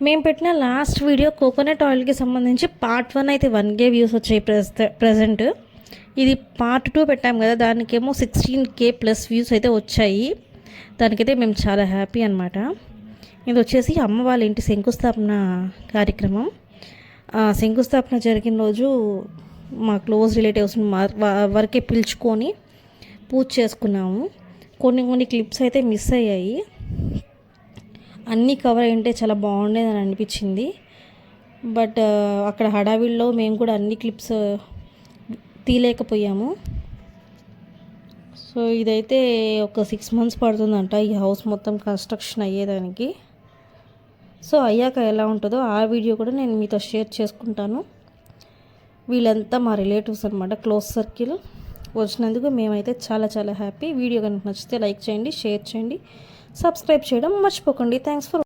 మేము పెట్టిన last video coconut ఆయిల్కి సంబంధించి పార్ట్ 1 అయితే 1K వ్యూస్ వచ్చాయి ప్రజెంట్. ఇది పార్ట్ 2 పెట్టాం కదా, దానికేమో 16K ప్లస్ వ్యూస్ అయితే వచ్చాయి. దానికైతే మేము చాలా హ్యాపీ అనమాట. ఇది వచ్చేసి అమ్మ వాళ్ళ ఇంటి శంకుస్థాపన కార్యక్రమం. శంకుస్థాపన జరిగిన రోజు మా క్లోజ్ రిలేటివ్స్ని వరకే పిలుచుకొని పూజ చేసుకున్నాము. కొన్ని క్లిప్స్ అయితే మిస్ అయ్యాయి. అన్నీ కవర్ అయ్యింటే చాలా బాగుండేదని అనిపించింది. బట్ అక్కడ హడావిడిలో మేము కూడా అన్ని క్లిప్స్ తీయలేకపోయాము. సో ఇదైతే ఒక 6 months పడుతుందంట ఈ హౌస్ మొత్తం కన్స్ట్రక్షన్ అయ్యేదానికి. సో అయ్యాక ఎలా ఉంటుందో ఆ వీడియో కూడా నేను మీతో షేర్ చేసుకుంటాను. వీళ్ళంతా మా రిలేటివ్స్ అనమాట, క్లోజ్ సర్కిల్. వచ్చినందుకు మేమైతే చాలా చాలా హ్యాపీ. వీడియో కనుక నచ్చితే లైక్ చేయండి, షేర్ చేయండి, సబ్స్క్రైబ్ చేయడం మర్చిపోకండి. Thanks for